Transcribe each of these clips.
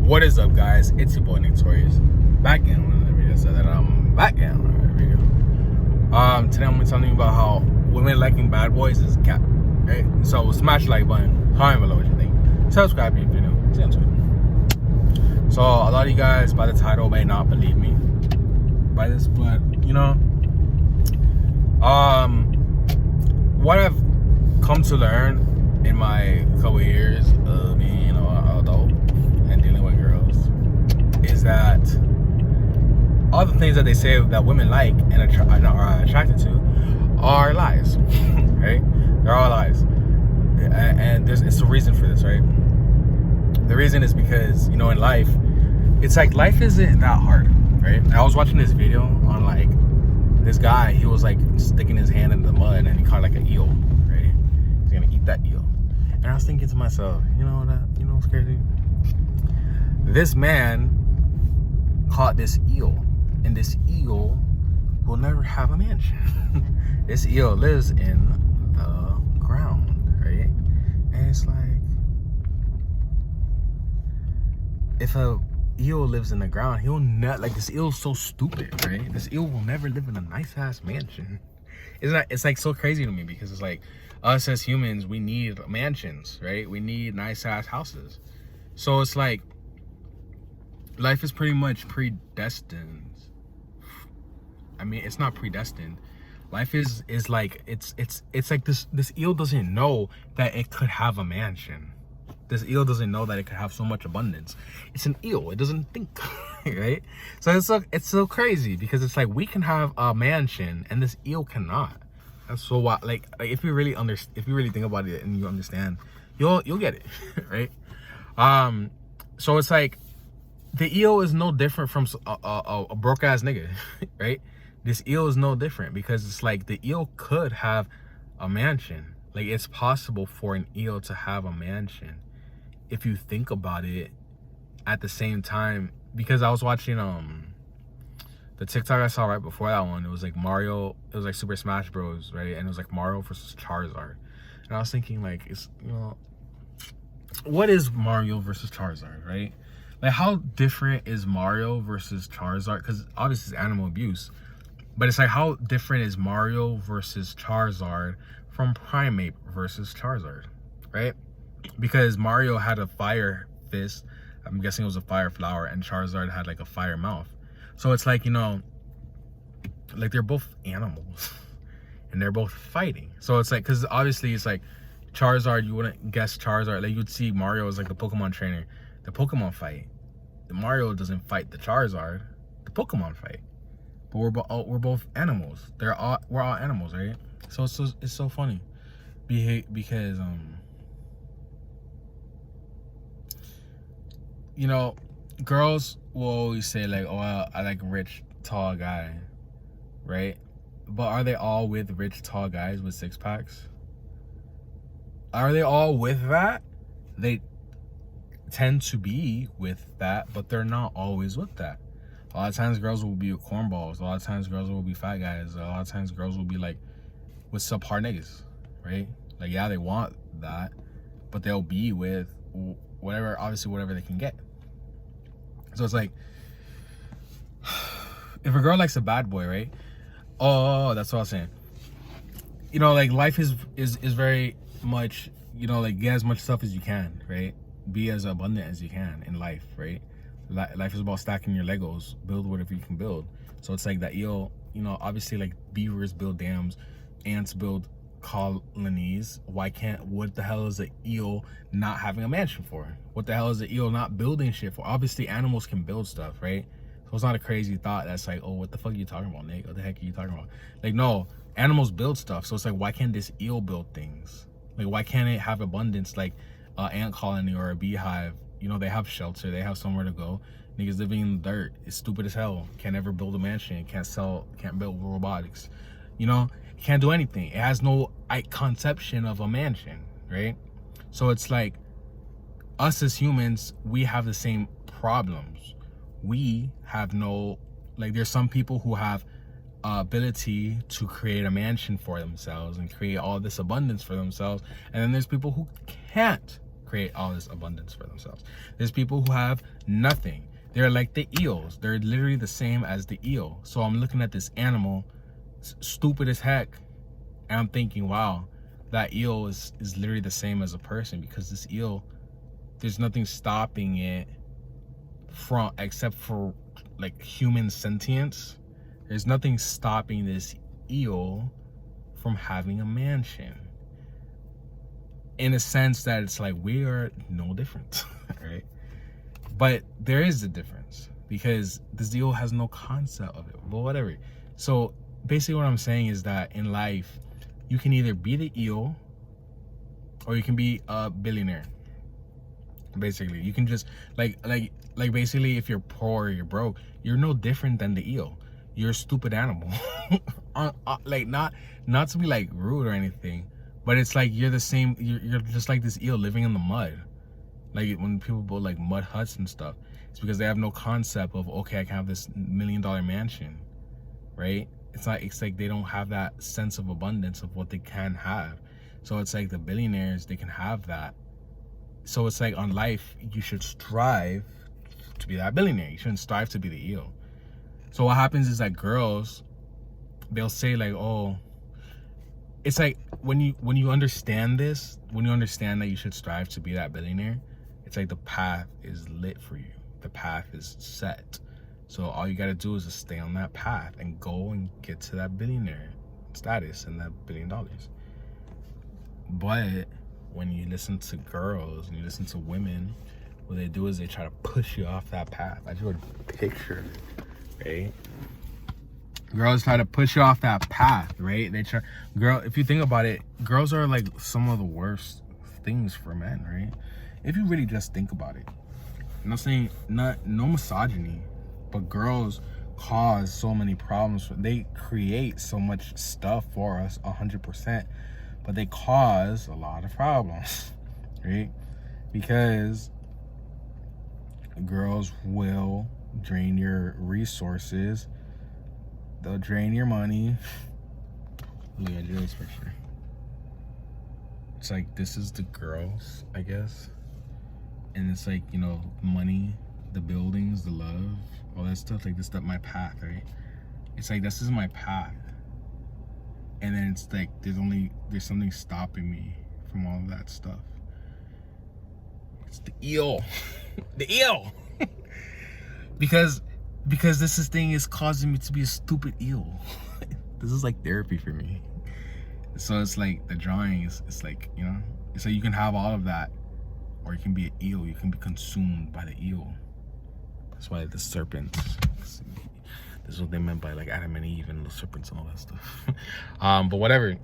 What is up, guys? It's your boy Torius, back in another video. So that I'm back in another video. Today I'm gonna be telling you about how women liking bad boys is cap. Right? So smash the like button, comment below what you think, subscribe if you're new. See you on Twitter. So a lot of you guys by the title may not believe me by this, but you know, what I've come to learn in my couple years of being, you know, an adult and dealing with girls is that all the things that they say that women like and are attracted to are lies, right? They're all lies, and it's a reason for this, right? The reason is because, you know, in life, it's like life isn't that hard, right? I was watching this video on like this guy. He was like sticking his hand in the mud and he caught like an eel, right? He's gonna eat that eel. And I was thinking to myself, you know what's crazy? This man caught this eel, and this eel will never have a mansion. This eel lives in the ground, right? And it's like, if a eel lives in the ground, he'll not, like, this eel's so stupid, right? This eel will never live in a nice ass mansion. It's like so crazy to me, because it's like, us as humans, we need mansions, right? We need nice ass houses. So it's like life is pretty much predestined. I mean, it's not predestined. Life is like, it's like this eel doesn't know that it could have a mansion. This eel doesn't know that it could have so much abundance. It's an eel. It doesn't think, right? So it's so crazy, because it's like we can have a mansion and this eel cannot. That's so wild. Like if you really think about it and you understand, you'll get it, right? So it's like the eel is no different from a broke ass nigga, right? This eel is no different, because it's like the eel could have a mansion. Like, it's possible for an eel to have a mansion if you think about it. At the same time, because I was watching the TikTok I saw right before that one, it was like Mario, it was like Super Smash Bros, right? And it was like Mario versus Charizard. And I was thinking, like, it's, you know, what is Mario versus Charizard, right? Like, how different is Mario versus Charizard? Because obviously it's animal abuse, but it's like, how different is Mario versus Charizard from Primate versus Charizard, right? Because Mario had a fire fist, I'm guessing it was a fire flower, and Charizard had like a fire mouth. So it's like, you know, like they're both animals and they're both fighting. So it's like, because obviously it's like Charizard, you wouldn't guess Charizard. Like, you'd see Mario as like the Pokemon trainer. The Pokemon fight. The Mario doesn't fight the Charizard. The Pokemon fight. But we're both animals. We're all animals, right? So it's so funny, because you know, girls will always say like, oh, I like a rich tall guy, right? But are they all with rich tall guys with six packs? Are they all with that? They tend to be with that, but they're not always with that. A lot of times girls will be with cornballs. A lot of times girls will be fat guys. A lot of times girls will be like with subpar niggas, right? Like, yeah, they want that, but they'll be with whatever, obviously whatever they can get. So it's like, if a girl likes a bad boy, right? Oh, that's what I was saying. You know, like, life is very much, you know, like, get as much stuff as you can, right? Be as abundant as you can in life, right? Life is about stacking your Legos, build whatever you can build. So it's like that eel, you know, obviously, like, beavers build dams, ants build colonies. What the hell is the eel not having a mansion for? What the hell is the eel not building shit for? Obviously animals can build stuff, right? So it's not a crazy thought that's like, oh, what the fuck are you talking about, Nick? What the heck are you talking about? Like, no, animals build stuff. So it's like, why can't this eel build things? Like, why can't it have abundance like an ant colony or a beehive? You know, they have shelter, they have somewhere to go. Niggas living in the dirt is stupid as hell. Can't ever build a mansion, can't build robotics. You know, it can't do anything. It has no conception of a mansion, right? So it's like, us as humans, we have the same problems. We have no, like, there's some people who have ability to create a mansion for themselves and create all this abundance for themselves, and then there's people who can't create all this abundance for themselves. There's people who have nothing. They're like the eels. They're literally the same as the eel. So I'm looking at this animal, stupid as heck, and I'm thinking, wow, that eel is literally the same as a person, because this eel, there's nothing stopping it from, except for like human sentience. There's nothing stopping this eel from having a mansion. In a sense that it's like, we are no different, right? But there is a difference, because this eel has no concept of it, but whatever. So basically what I'm saying is that in life, you can either be the eel or you can be a billionaire. Basically, you can just like basically, if you're poor or you're broke, you're no different than the eel. You're a stupid animal. Like, not to be like rude or anything, but it's like you're the same. You're just like this eel living in the mud. Like when people build like mud huts and stuff, it's because they have no concept of, okay, I can have this $1 million mansion, right? It's like they don't have that sense of abundance of what they can have. So it's like the billionaires, they can have that. So it's like on life, you should strive to be that billionaire. You shouldn't strive to be the eel. So what happens is that girls, they'll say like, oh, it's like when you understand this, when you understand that you should strive to be that billionaire, it's like the path is lit for you. The path is set. So all you gotta do is just stay on that path and go and get to that billionaire status and that $1 billion. But when you listen to girls and you listen to women, what they do is they try to push you off that path. I drew a picture, right? Girls try to push you off that path, right? If you think about it, girls are like some of the worst things for men, right? If you really just think about it. I'm not saying no misogyny, but girls cause so many problems. They create so much stuff for us, 100%, but they cause a lot of problems, right? Because girls will drain your resources. They'll drain your money. Look at this picture. It's like, this is the girls, I guess. And it's like, you know, money, the buildings, the love, all that stuff. Like, this is my path, right? It's like, this is my path. And then it's like, there's something stopping me from all of that stuff. It's the eel. The eel. Because this thing is causing me to be a stupid eel. This is like therapy for me. So it's like the drawing is, it's like, you know, it's like you can have all of that, or you can be an eel. You can be consumed by the eel. That's why the serpents. This is what they meant by like Adam and Eve and the serpents and all that stuff. But whatever.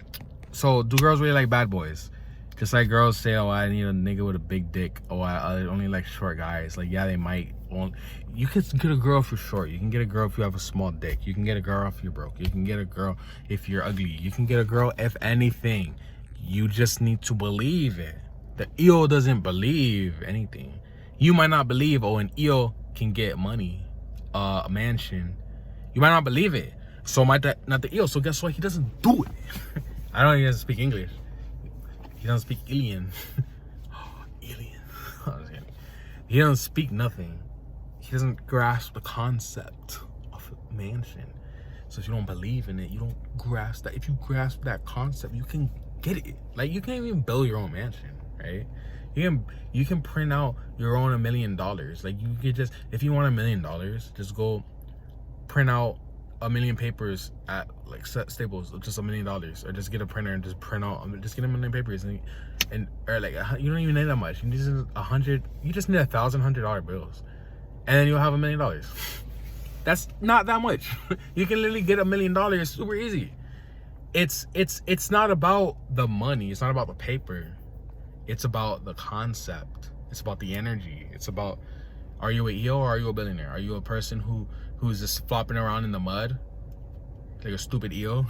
So do girls really like bad boys? Just like girls say, oh, I need a nigga with a big dick. Oh, I only like short guys. Like, yeah, they might. Well, you can get a girl if you're short. You can get a girl if you have a small dick. You can get a girl if you're broke. You can get a girl if you're ugly. You can get a girl if anything. You just need to believe it. The eel doesn't believe anything. You might not believe, oh, an eel can get money, a mansion. You might not believe it. So might that not the eel. So guess what? He doesn't do it. I don't even speak English. He doesn't speak alien. Alien. He doesn't speak nothing. He doesn't grasp the concept of a mansion. So if you don't believe in it, you don't grasp that. If you grasp that concept, you can get it. Like, you can't even build your own mansion, right? You can print out your own $1 million. Like, you could just, if you want $1 million, just go print out 1 million papers at like Staples, just $1 million, or just get a printer and just print out, just get 1 million papers and or like, you don't even need that much. You just need $1,100 bills, and then you'll have $1 million. That's not that much. You can literally get $1 million super easy. It's not about the money. It's not about the paper. It's about the concept. It's about the energy. It's about, are you an EO or are you a billionaire? Are you a person who's just flopping around in the mud like a stupid EO?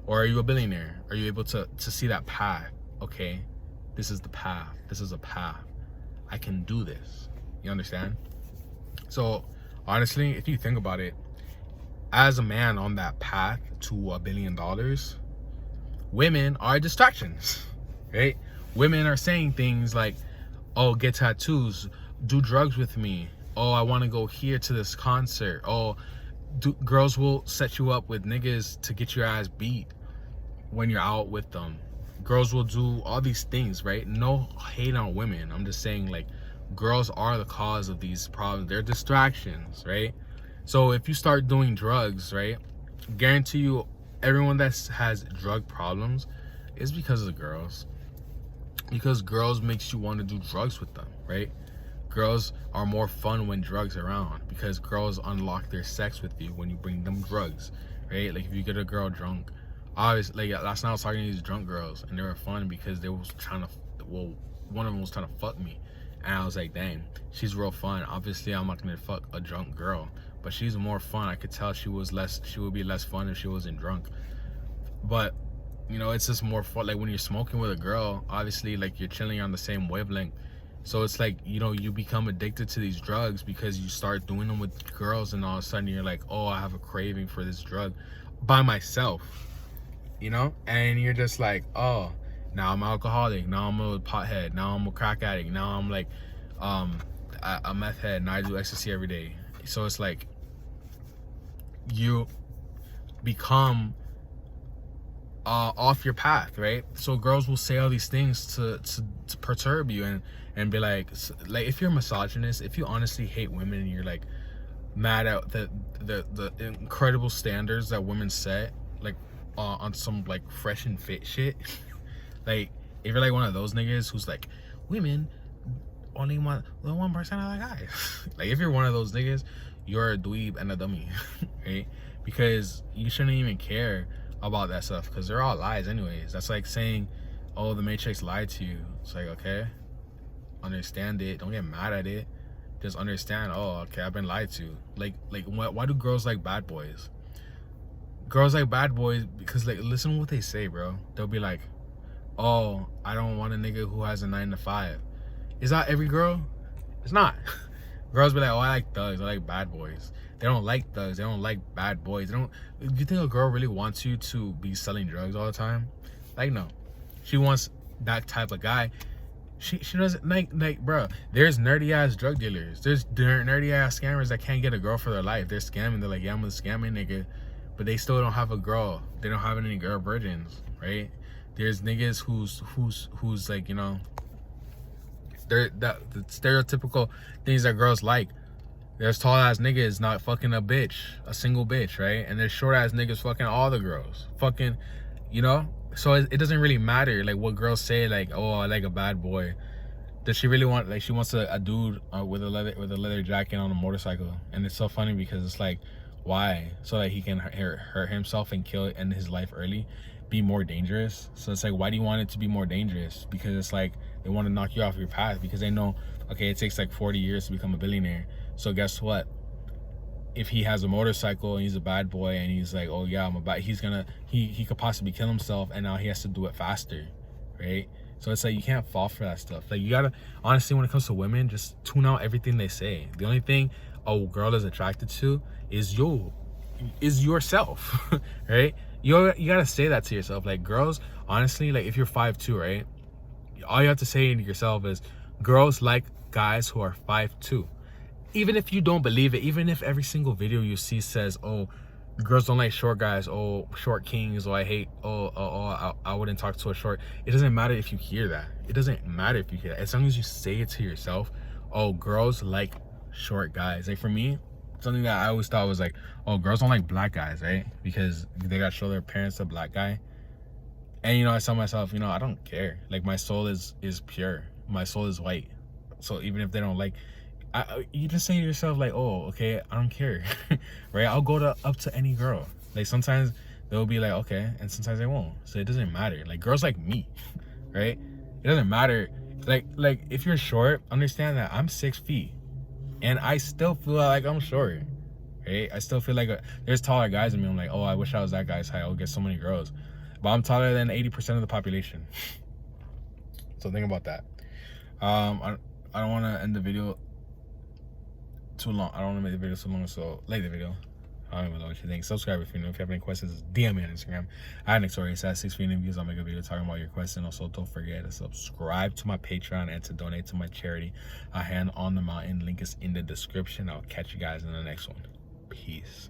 Or are you a billionaire? Are you able to see that path? Okay, this is the path. This is a path. I can do this. You understand? So honestly, if you think about it, as a man on that path to $1 billion, women are distractions, right? women are saying things like, oh, get tattoos, do drugs with me, oh, I want to go here to this concert, oh, girls will set you up with niggas to get your ass beat when you're out with them. Girls will do all these things, right? No hate on women. I'm just saying, like, girls are the cause of these problems. They're distractions, right? So if you start doing drugs, right, guarantee you everyone that has drug problems is because of the girls. Because girls makes you want to do drugs with them, right? Girls are more fun when drugs are around because girls unlock their sex with you when you bring them drugs, right? Like if you get a girl drunk, obviously, like last night I was talking to these drunk girls and they were fun because they was trying to, well, one of them was trying to fuck me, and I was like, dang, she's real fun. Obviously I'm not gonna fuck a drunk girl, but she's more fun. I could tell she would be less fun if she wasn't drunk. But you know, it's just more fun. Like when you're smoking with a girl, obviously, like you're chilling on the same wavelength. So it's like, you know, you become addicted to these drugs because you start doing them with girls, and all of a sudden you're like, oh, I have a craving for this drug by myself, you know? And you're just like, oh, now I'm alcoholic, now I'm a pothead, now I'm a crack addict, now I'm like a meth head, and I do ecstasy every day. So it's like you become off your path, right? So girls will say all these things to perturb you and be like if you're a misogynist, if you honestly hate women and you're like mad at the incredible standards that women set, like on some like fresh and fit shit, like if you're like one of those niggas who's like, women only want the 1% of the guys, like if you're one of those niggas, you're a dweeb and a dummy, right? Because you shouldn't even care about that stuff because they're all lies anyways. That's like saying, oh, the Matrix lied to you. It's like, okay, understand it, don't get mad at it, just understand, oh, okay, I've been lied to. Like why do girls like bad boys? Girls like bad boys because, like, listen to what they say, bro. They'll be like, oh, I don't want a nigga who has a 9 to 5. Is that every girl? It's not. Girls be like, oh, I like thugs, I like bad boys. They don't like thugs, they don't like bad boys. They don't. You think a girl really wants you to be selling drugs all the time? Like, no. She wants that type of guy. She doesn't like, bro, there's nerdy ass drug dealers, there's nerdy ass scammers that can't get a girl for their life. They're scamming, they're like, yeah, I'm a scamming nigga, but they still don't have a girl. They don't have any girl virgins, right? There's niggas who's like, you know, they're the stereotypical things that girls like. There's tall ass niggas not fucking a single bitch, right? And there's short ass niggas fucking all the girls, fucking, you know. So it doesn't really matter like what girls say, like, oh, I like a bad boy. Does she really want, like, she wants a dude with a leather jacket on a motorcycle? And it's so funny because it's like, why? So that he can hurt himself and end his life early, be more dangerous. So it's like, why do you want it to be more dangerous? Because it's like they want to knock you off your path because they know, okay, it takes like 40 years to become a billionaire. So guess what? If he has a motorcycle and he's a bad boy and he's like, oh yeah, he could possibly kill himself, and now he has to do it faster, right? So it's like, you can't fall for that stuff. Like, you gotta, honestly, when it comes to women, just tune out everything they say. The only thing a girl is attracted to is yourself, right? You gotta say that to yourself. Like, girls, honestly, like if you're 5'2", right? All you have to say to yourself is, girls like guys who are 5'2". Even if you don't believe it, even if every single video you see says, oh, girls don't like short guys, oh, short kings, oh, I hate, I wouldn't talk to a short. It doesn't matter if you hear that. It doesn't matter if you hear that. As long as you say it to yourself, oh, girls like short guys. Like, for me, something that I always thought was like, oh, girls don't like black guys, right? Because they got to show their parents a black guy. And, you know, I tell myself, you know, I don't care. Like, my soul is pure. My soul is white. So even if they don't like, you just say to yourself, like, oh, okay, I don't care, right? I'll go up to any girl. Like, sometimes they'll be like, okay, and sometimes they won't. So it doesn't matter. Like, girls like me, right? It doesn't matter. Like if you're short, understand that I'm 6 feet, and I still feel like I'm short, right? I still feel like there's taller guys than me. I'm like, oh, I wish I was that guy's height. I'll get so many girls, but I'm taller than 80% of the population. So think about that. I don't want to end the video too long. I don't want to make the video too long, so like the video. I don't even know what you think. Subscribe if you're new. If you have any questions, DM me on Instagram. I have Torius at 6 million views. I'll make a video talking about your question. Also, don't forget to subscribe to my Patreon and to donate to my charity, A Hand on the Mountain. Link is in the description. I'll catch you guys in the next one. Peace.